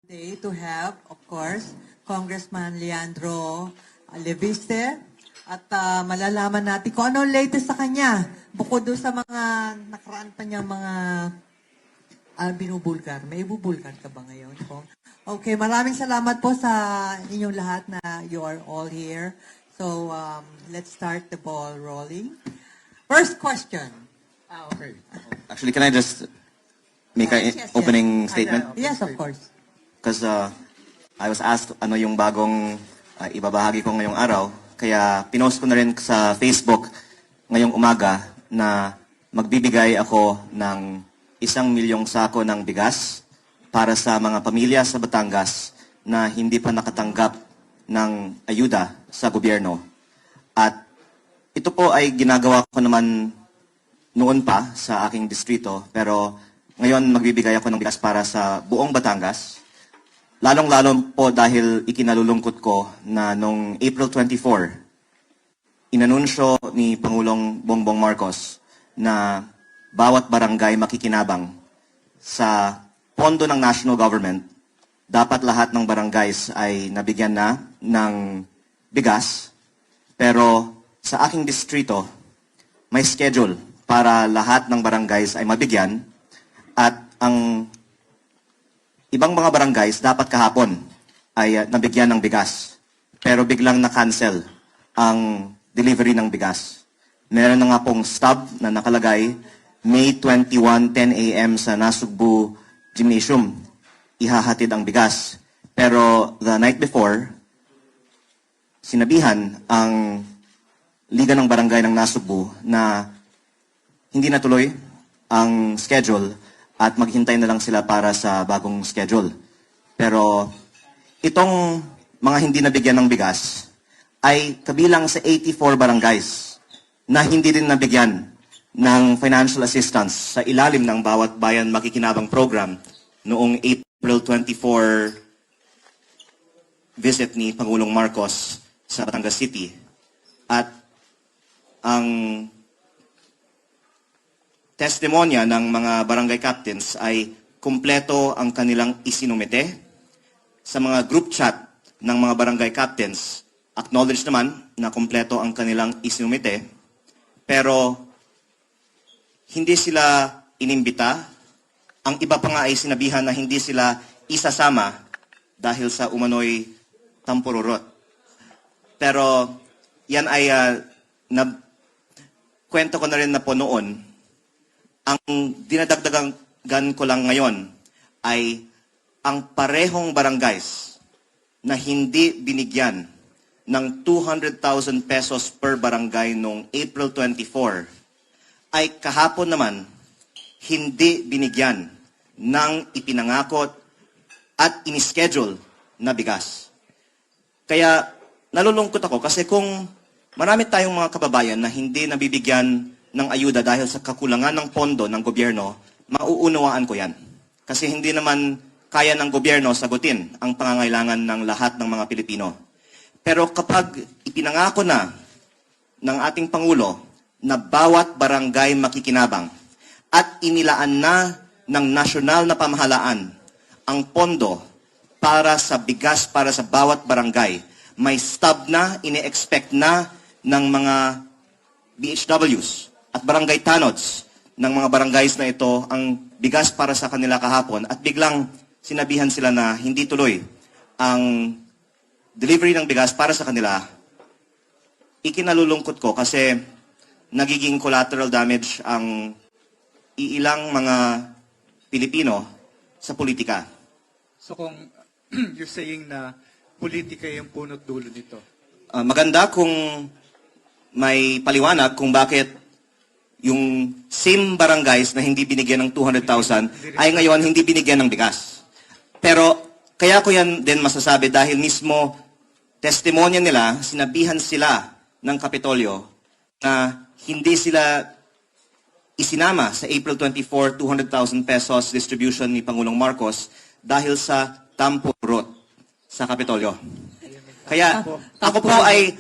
Day to have, of course, Congressman Leandro Leviste at malalaman natin kung ano ang latest sa kanya bukod doon sa mga nakaraan pa niyang mga binubulgar. May ibubulgar ka ba ngayon? Okay, maraming salamat po sa inyong lahat na you are all here. So, let's start the ball rolling. First question. Okay. Actually, can I just make an Yes. opening statement? Yes, of course. Because I was asked ano yung bagong ibabahagi ko ngayong araw. Kaya pinost ko na rin sa Facebook ngayong umaga na magbibigay ako ng 1,000,000 sako ng bigas para sa mga pamilya sa Batangas na hindi pa nakatanggap ng ayuda sa gobyerno. At ito po ay ginagawa ko naman noon pa sa aking distrito, pero ngayon magbibigay ako ng bigas para sa buong Batangas. Lalong-lalo po dahil ikinalulungkot ko na noong April 24, inanunsyo ni Pangulong Bongbong Marcos na bawat barangay makikinabang sa pondo ng national government. Dapat lahat ng barangays ay nabigyan na ng bigas. Pero sa aking distrito, may schedule para lahat ng barangays ay mabigyan at ang ibang mga barangays dapat kahapon ay nabigyan ng bigas. Pero biglang na-cancel ang delivery ng bigas. Meron na nga pong stub na nakalagay May 21, 10 a.m. sa Nasugbu Gymnasium. Ihahatid ang bigas. Pero the night before, sinabihan ang Liga ng Barangay ng Nasugbu na hindi natuloy ang schedule at maghintay na lang sila para sa bagong schedule. Pero itong mga hindi nabigyan ng bigas ay kabilang sa 84 barangays na hindi din nabigyan ng financial assistance sa ilalim ng Bawat Bayan Makikinabang Program noong April 24 visit ni Pangulong Marcos sa Batangas City. At ang testimonya ng mga barangay captains ay kumpleto ang kanilang isinumite sa mga group chat ng mga barangay captains. Acknowledge naman na kumpleto ang kanilang isinumite, pero hindi sila inimbita. Ang iba pa nga ay sinabihan na hindi sila isasama dahil sa umano'y tampururot. Pero yan ay kwento ko na rin na po noon. Ang dinadagdagan ko lang ngayon ay ang parehong barangays na hindi binigyan ng 200,000 pesos per barangay noong April 24 ay kahapon naman hindi binigyan ng ipinangakot at inischedule na bigas. Kaya nalulungkot ako kasi kung marami tayong mga kababayan na hindi nabibigyan ng ayuda dahil sa kakulangan ng pondo ng gobyerno, mauunawaan ko yan. Kasi hindi naman kaya ng gobyerno sagutin ang pangangailangan ng lahat ng mga Pilipino. Pero kapag ipinangako na ng ating Pangulo na bawat barangay makikinabang at inilaan na ng nasyonal na pamahalaan ang pondo para sa bigas para sa bawat barangay, may stub na, ini-expect na ng mga BHWs at barangay tanods ng mga barangays na ito ang bigas para sa kanila kahapon at biglang sinabihan sila na hindi tuloy ang delivery ng bigas para sa kanila. Ikinalulungkot ko kasi nagiging collateral damage ang iilang mga Pilipino sa politika. So kung you're saying na politika yung punot dulo nito? Maganda kung may paliwanag kung bakit yung same barangays na hindi binigyan ng 200,000 ay ngayon hindi binigyan ng bigas. Pero kaya ko yan din masasabi dahil mismo testimonya nila, sinabihan sila ng Kapitolyo na hindi sila isinama sa April 24, 200,000 pesos distribution ni Pangulong Marcos dahil sa tampurot sa Kapitolyo. Kaya ako po ay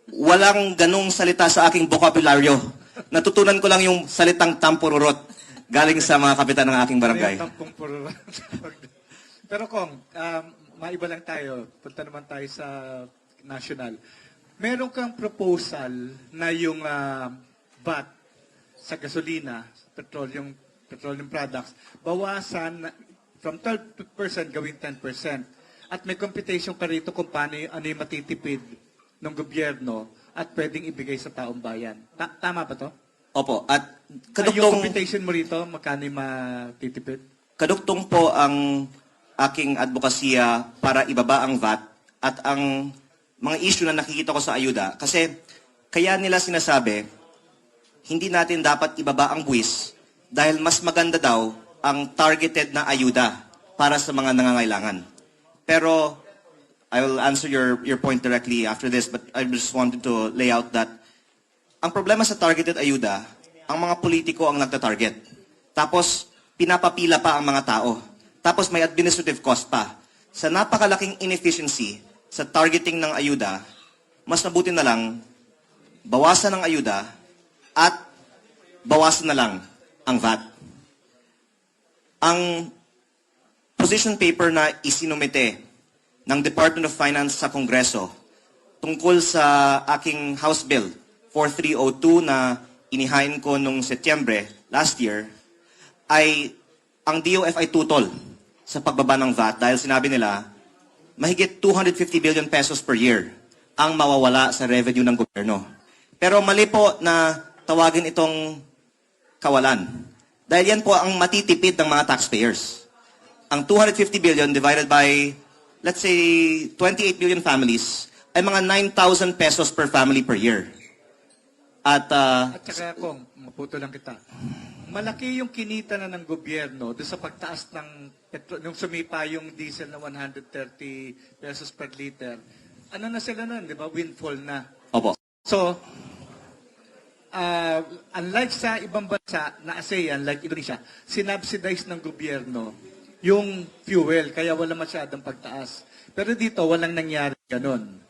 walang ganong salita sa aking bokabularyo. Natutunan ko lang yung salitang tampururot galing sa mga kapitan ng aking barangay. Pero kung maiba lang tayo, punta naman tayo sa national. Meron kang proposal na yung VAT sa gasolina, petroleum products, bawasan from 12% gawing 10%. At may computation ka rito kung paano ano yung matitipid ng gobyerno at pwedeng ibigay sa taong bayan. Tama ba to? Opo. At Yung kadugtong, computation mo rito, magkano yung matitipid? kadugtong po ang aking advokasya para ibaba ang VAT at ang mga issue na nakikita ko sa ayuda. Kasi kaya nila sinasabi, hindi natin dapat ibaba ang buwis dahil mas maganda daw ang targeted na ayuda para sa mga nangangailangan. Pero I will answer your point directly after this, but I just wanted to lay out that ang problema sa targeted ayuda, ang mga politiko ang nagta-target. Tapos, pinapapila pa ang mga tao. Tapos, may administrative cost pa. Sa napakalaking inefficiency sa targeting ng ayuda, mas mabuti na lang bawasan ang ayuda at bawasan na lang ang VAT. Ang position paper na isinumite ng Department of Finance sa Kongreso tungkol sa aking House Bill 4302 na inihain ko nung Setyembre last year ay ang DOF ay tutol sa pagbaba ng VAT dahil sinabi nila mahigit 250 billion pesos per year ang mawawala sa revenue ng gobyerno. Pero mali po na tawagin itong kawalan. Dahil yan po ang matitipid ng mga taxpayers. Ang 250 billion divided by, let's say, 28 million families ay mga 9,000 pesos per family per year. At At saka kung, maputo lang kita, malaki yung kinita na ng gobyerno doon sa pagtaas ng nung sumipa yung diesel na 130 pesos per liter. Ano na sila nun, di ba? Windfall na. opo. So, unlike sa ibang bansa na ASEAN, like Indonesia, sinubsidize ng gobyerno yung fuel, kaya wala masyadong pagtaas. Pero dito, walang nangyari ganun.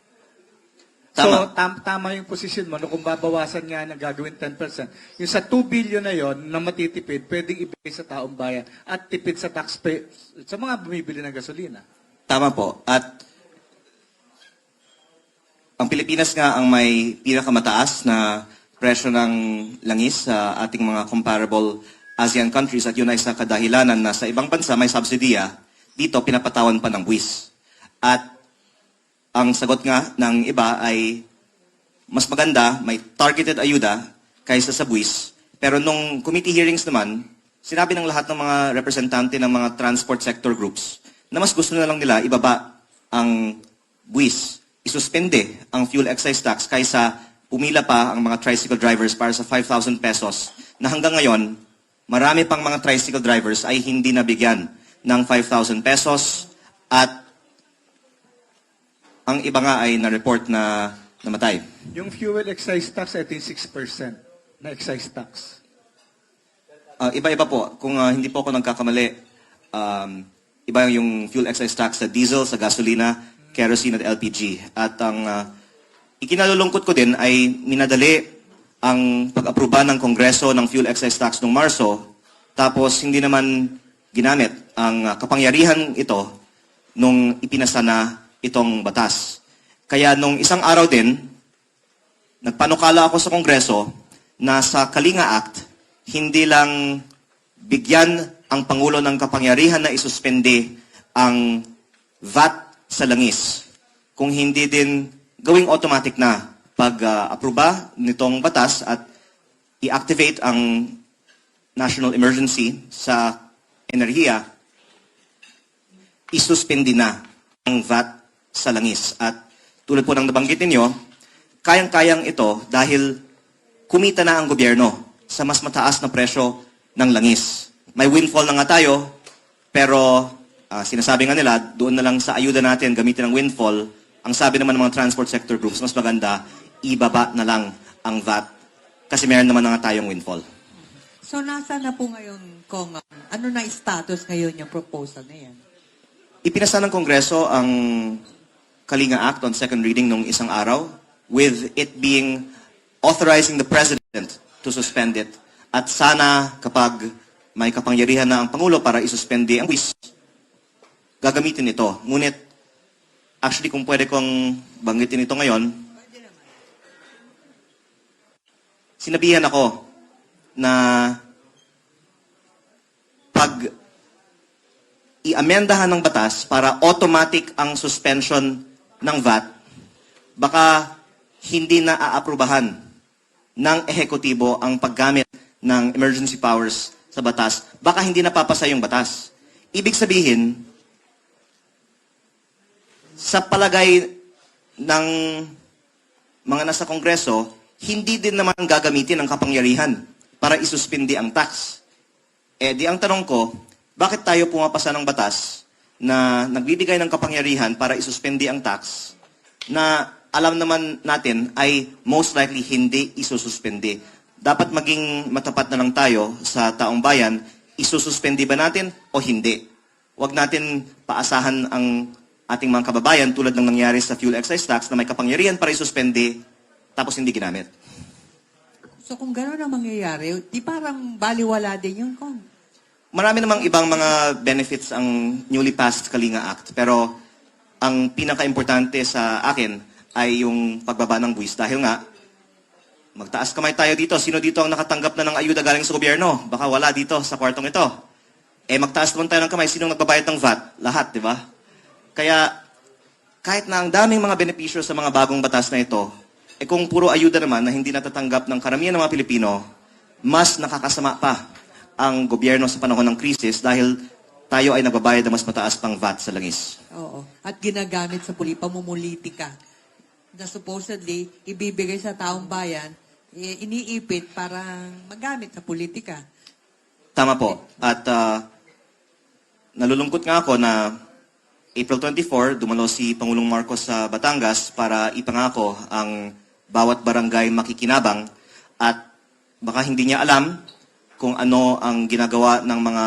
So, tama yung posisyon mo, no, kung babawasan nga na gagawin 10%. Yung sa 2 billion na yon na matitipid, pwedeng ibigay sa taong bayan at tipid sa taxpayer, sa mga bumibili ng gasolina. Tama po. At ang Pilipinas nga ang may pinakamataas na presyo ng langis sa ating mga comparable ASEAN countries at yun ay sa kadahilanan na sa ibang bansa may subsidiya, dito pinapatawan pa ng buwis. At ang sagot nga ng iba ay mas maganda, may targeted ayuda kaysa sa buwis. Pero nung committee hearings naman, sinabi ng lahat ng mga representante ng mga transport sector groups na mas gusto na lang nila ibaba ang buwis, isuspende ang fuel excise tax kaysa pumila pa ang mga tricycle drivers para sa 5,000 pesos na hanggang ngayon, marami pang mga tricycle drivers ay hindi nabigyan ng 5,000 pesos at ang iba nga ay na-report na namatay. Yung fuel excise tax, I think 6% na excise tax. Iba-iba po. Kung hindi po ako nagkakamali, iba yung fuel excise tax sa diesel, sa gasolina, kerosene at LPG. At ang ikinalulungkot ko din ay minadali ang pag-aproba ng Kongreso ng fuel excise tax noong Marso, tapos hindi naman ginamit ang kapangyarihan ito nung ipinasa na itong batas. Kaya nung isang araw din, nagpanukala ako sa Kongreso na sa Kalinga Act, hindi lang bigyan ang Pangulo ng kapangyarihan na isuspende ang VAT sa langis, kung hindi din gawing automatic na pag-aproba nitong batas at i-activate ang national emergency sa enerhiya, isuspende na ang VAT sa langis. At tulad po ng nabanggit ninyo, kayang-kayang ito dahil kumita na ang gobyerno sa mas mataas na presyo ng langis. May windfall na nga tayo, pero sinasabi nga nila, doon na lang sa ayuda natin gamitin ang windfall. Ang sabi naman ng mga transport sector groups, mas maganda, ibaba na lang ang VAT kasi meron naman na nga tayong windfall. So, nasa na po ngayon, Kong? Ano na status ngayon yung proposal na yan? Ipinasa ng Kongreso ang Kalinga Act on second reading nung isang araw with it being authorizing the President to suspend it. At sana kapag may kapangyarihan na ang Pangulo para isuspende ang buwis, gagamitin ito. Ngunit, actually, kung pwede kong banggitin ito ngayon, sinabihan ako na pag i-amendahan ng batas para automatic ang suspension ng VAT, baka hindi na aaprubahan ng ehekutibo ang paggamit ng emergency powers sa batas. Baka hindi napapasa yung batas. Ibig sabihin, sa palagay ng mga nasa Kongreso, hindi din naman gagamitin ang kapangyarihan para isuspindi ang tax. Di ang tanong ko, bakit tayo pumapasa ng batas na nagbibigay ng kapangyarihan para isuspindi ang tax na alam naman natin ay most likely hindi isususpindi? Dapat maging matapat na lang tayo sa taong bayan, isususpindi ba natin o hindi? Huwag natin paasahan ang ating mga kababayan tulad ng nangyari sa fuel excise tax na may kapangyarihan para isuspindi tapos hindi ginamit. So kung gano'n ang mangyayari, di parang baliwala din yung Kong. Marami namang ibang mga benefits ang newly passed Kalinga Act. Pero ang pinaka-importante sa akin ay yung pagbaba ng buwis. Dahil nga, magtaas kamay tayo dito. Sino dito ang nakatanggap na ng ayuda galing sa gobyerno? Baka wala dito sa kwartong ito. Magtaas naman tayo ng kamay. Sino nagbabayad ng VAT? Lahat, di ba? Kaya, kahit na ang daming mga benepisyo sa mga bagong batas na ito, kung puro ayuda naman na hindi natatanggap ng karamihan ng mga Pilipino, mas nakakasama pa ang gobyerno sa panahon ng krisis dahil tayo ay nagbabayad ng mas mataas pang VAT sa langis. Oo. At ginagamit sa pamumulitika na supposedly ibibigay sa taong bayan, iniipit para magamit sa politika. Tama po. At nalulungkot nga ako na April 24, dumalo si Pangulong Marcos sa Batangas para ipangako ang bawat barangay makikinabang at baka hindi niya alam kung ano ang ginagawa ng mga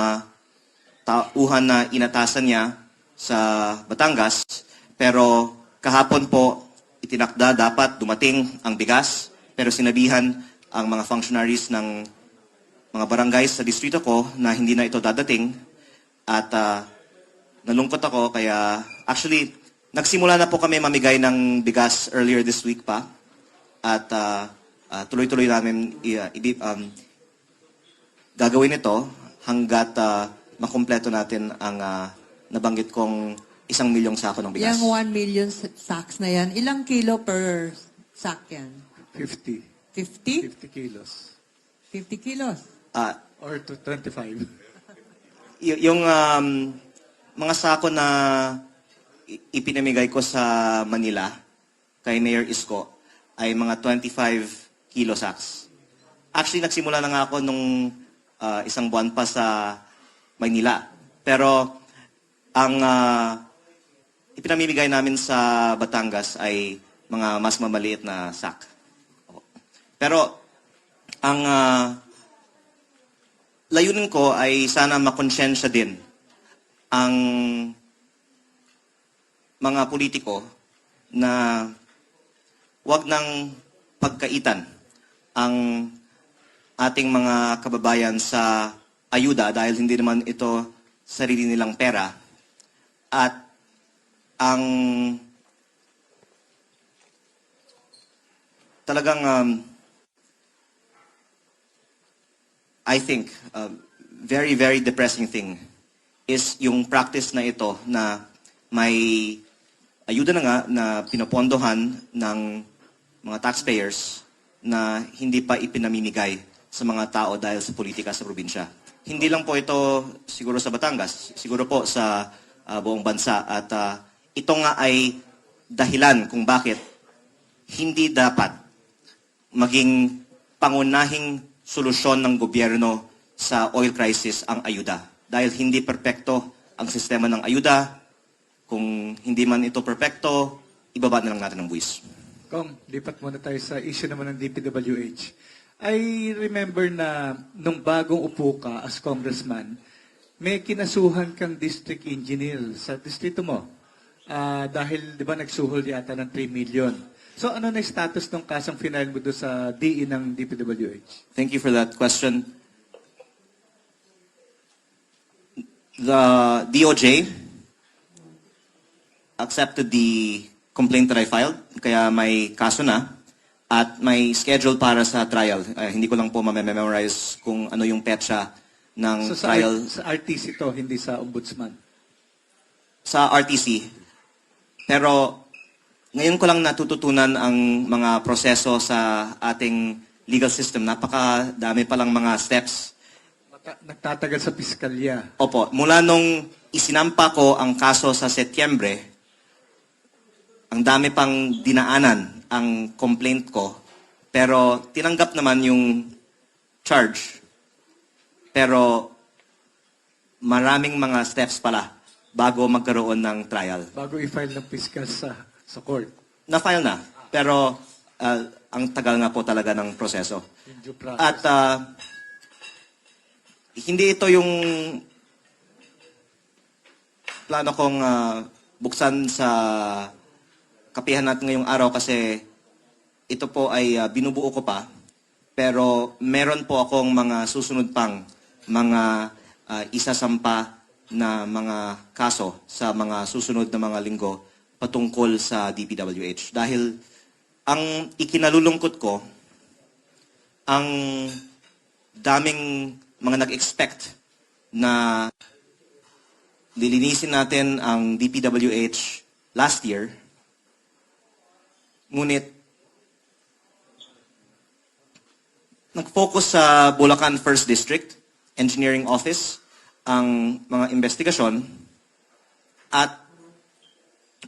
tauhan na inatasan niya sa Batangas. Pero kahapon po, itinakda dapat dumating ang bigas. Pero sinabihan ang mga functionaries ng mga barangays sa distrito ko na hindi na ito dadating. At nalungkot ako kaya actually nagsimula na po kami mamigay ng bigas earlier this week pa. At tuloy-tuloy namin gagawin ito hanggat makumpleto natin ang nabanggit kong 1 milyong sako ng bigas. Yung 1 million sacks na yan, ilang kilo per sack yan? 50. 50? 50 kilos. 50 kilos. Or to 25. Yung mga sako na ipinamigay ko sa Manila kay Mayor Isko ay mga 25 kilo sacks. Actually, nagsimula na nga ako nung 1 buwan pa sa Maynila. Pero ang ipinamimigay namin sa Batangas ay mga mas mamaliit na sack. Pero ang layunin ko ay sana makonsensya din ang mga politiko na wag nang pagkaitan ang ating mga kababayan sa ayuda dahil hindi naman ito sarili nilang pera. At ang talagang I think very, very depressing thing is yung practice na ito na may ayuda na nga na pinopondohan ng mga taxpayers na hindi pa ipinamimigay sa mga tao dahil sa politika sa probinsya. Hindi lang po ito siguro sa Batangas, siguro po sa buong bansa. At ito nga ay dahilan kung bakit hindi dapat maging pangunahing solusyon ng gobyerno sa oil crisis ang ayuda. Dahil hindi perpekto ang sistema ng ayuda. Kung hindi man ito perpekto, ibaba na lang natin ang buwis. Kong, lipat muna tayo sa issue naman ng DPWH. I remember na nung bagong upo ka as congressman, may kinasuhan kang district engineer sa distrito mo. Dahil, di ba, nagsuhol yata ng 3 million. So, ano na yung status ng kasang final mo doon sa DE ng DPWH? Thank you for that question. The DOJ accepted the complaint that I filed, kaya may kaso na at may schedule para sa trial. Hindi ko lang po ma-memorize kung ano yung petsa ng So sa, trial sa RTC to, hindi sa ombudsman. sa RTC. Pero ngayon ko lang natututunan ang mga proseso sa ating legal system. Napakadami palang mga steps. Nagtatagal sa piskalya. Opo, mula nung isinampa ko ang kaso sa Setyembre, ang dami pang dinaanan ang complaint ko. Pero tinanggap naman yung charge. Pero maraming mga steps pala bago magkaroon ng trial. Bago i-file ng piskal sa court. Na-file na, pero ang tagal nga po talaga ng proseso. Yung due process. At hindi ito yung plano kong buksan sa kapihan natin ngayong araw kasi ito po ay binubuo ko pa. Pero meron po akong mga susunod pang mga isasampa na mga kaso sa mga susunod na mga linggo patungkol sa DPWH. Dahil ang ikinalulungkot ko, ang daming mga nag-expect na lilinisin natin ang DPWH last year, ngunit nag-focus sa Bulacan 1st District Engineering Office ang mga investigasyon at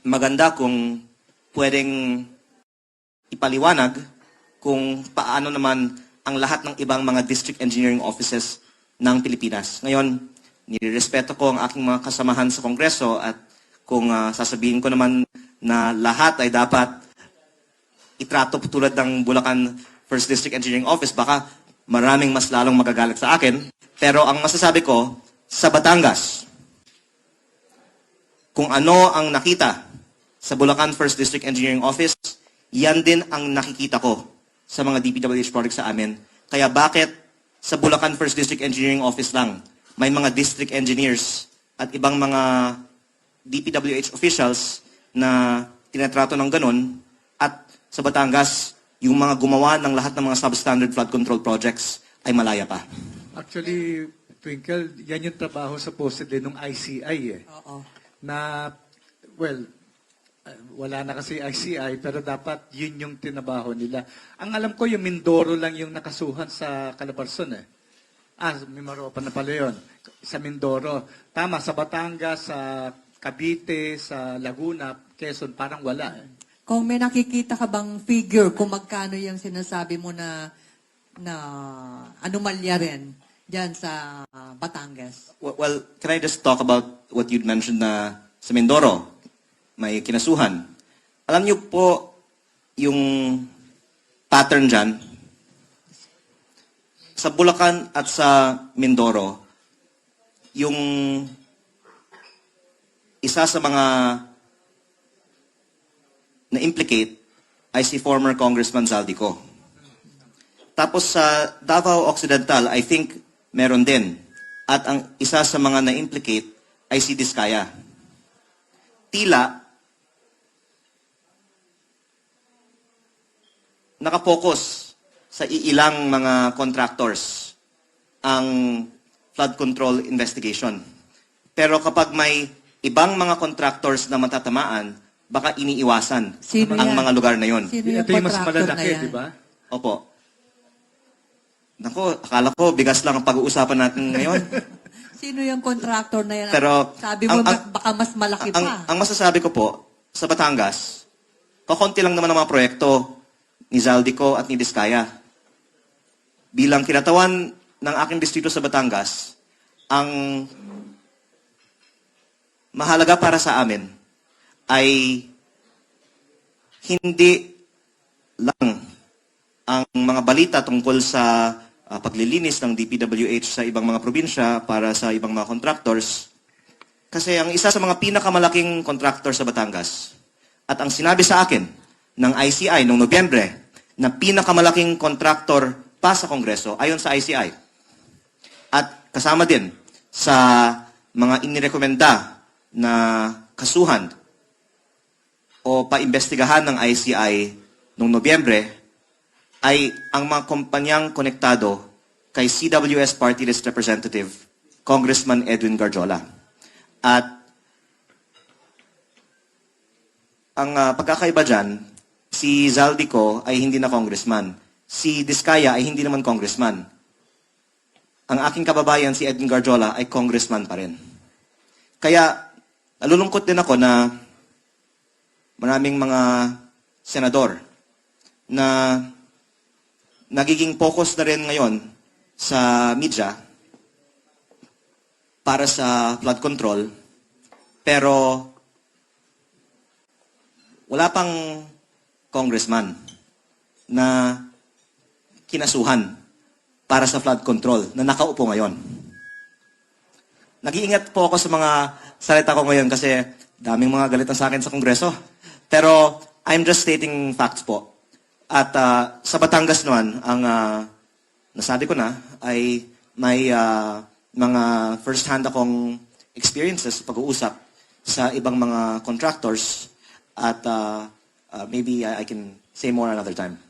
maganda kung pwedeng ipaliwanag kung paano naman ang lahat ng ibang mga district engineering offices ng Pilipinas. Ngayon, nirerespeto ko ang aking mga kasamahan sa Kongreso at kung sasabihin ko naman na lahat ay dapat itrato tulad ng Bulacan 1st District Engineering Office, baka maraming mas lalong magagalit sa akin. Pero ang masasabi ko, sa Batangas, kung ano ang nakita sa Bulacan 1st District Engineering Office, yan din ang nakikita ko sa mga DPWH projects sa amin. Kaya bakit sa Bulacan 1st District Engineering Office lang, may mga district engineers at ibang mga DPWH officials na tinatrato ng ganun, at sa Batangas, yung mga gumawa ng lahat ng mga substandard flood control projects ay malaya pa. Actually, Twinkle, yan yung trabaho supposedly nung ICI eh. Oo. Na, well, wala na kasi ICI, pero dapat yun yung tinabaho nila. Ang alam ko, yung Mindoro lang yung nakasuhan sa Calabarzon eh. May Maropa na pala yun. Sa Mindoro. Tama, sa Batangas, sa Cavite, sa Laguna, Quezon, parang wala eh. Kung may nakikita ka bang figure kung magkano yung sinasabi mo na anomalya rin dyan sa Batangas. Well, can I just talk about what you'd mentioned na sa Mindoro, may kinasuhan. Alam niyo po yung pattern dyan, sa Bulacan at sa Mindoro, yung isa sa mga na-implicate ay si former Congressman Zaldico. Tapos sa Davao Occidental, I think meron din. At ang isa sa mga na-implicate ay si Diskaya. Tila, nakapokus sa iilang mga contractors ang flood control investigation. Pero kapag may ibang mga contractors na matatamaan, baka iniiwasan Sino ang yan? mga lugar na yon. Sino yung Ito yung mas contractor na malalaki, yan? di ba? Opo. Nako, akala ko bigas lang ang pag-uusapan natin ngayon. Sino yung contractor na yan? Pero, Sabi mo, ang- baka mas malaki pa. Ang masasabi ko po, sa Batangas, kakonti lang naman ang mga proyekto ni Zaldico at ni Diskaya. Bilang kinatawan ng aking distrito sa Batangas, ang mahalaga para sa amin ay hindi lang ang mga balita tungkol sa paglilinis ng DPWH sa ibang mga probinsya para sa ibang mga contractors. Kasi ang isa sa mga pinakamalaking contractor sa Batangas at ang sinabi sa akin ng ICI noong Nobyembre na pinakamalaking contractor pa sa Kongreso ayon sa ICI at kasama din sa mga inirekomenda na kasuhan o paimbestigahan ng ICI noong Nobyembre ay ang mga kumpanyang konektado kay CWS Party List Representative, Congressman Edwin Garjola. At ang pagkakaiba dyan, si Zaldico ay hindi na congressman. Si Diskaya ay hindi naman congressman. Ang aking kababayan, si Edwin Garjola, ay congressman pa rin. Kaya, nalulungkot din ako na maraming mga senador na nagiging focus na rin ngayon sa media para sa flood control, pero wala pang congressman na kinasuhan para sa flood control na nakaupo ngayon. Nag-iingat po ako sa mga salita ko ngayon kasi daming mga galitan sa akin sa Kongreso. Pero I'm just stating facts po. At sa Batangas naman, ang nasabi ko na ay may mga first-hand akong experiences sa pag-uusap sa ibang mga contractors at maybe I can say more another time.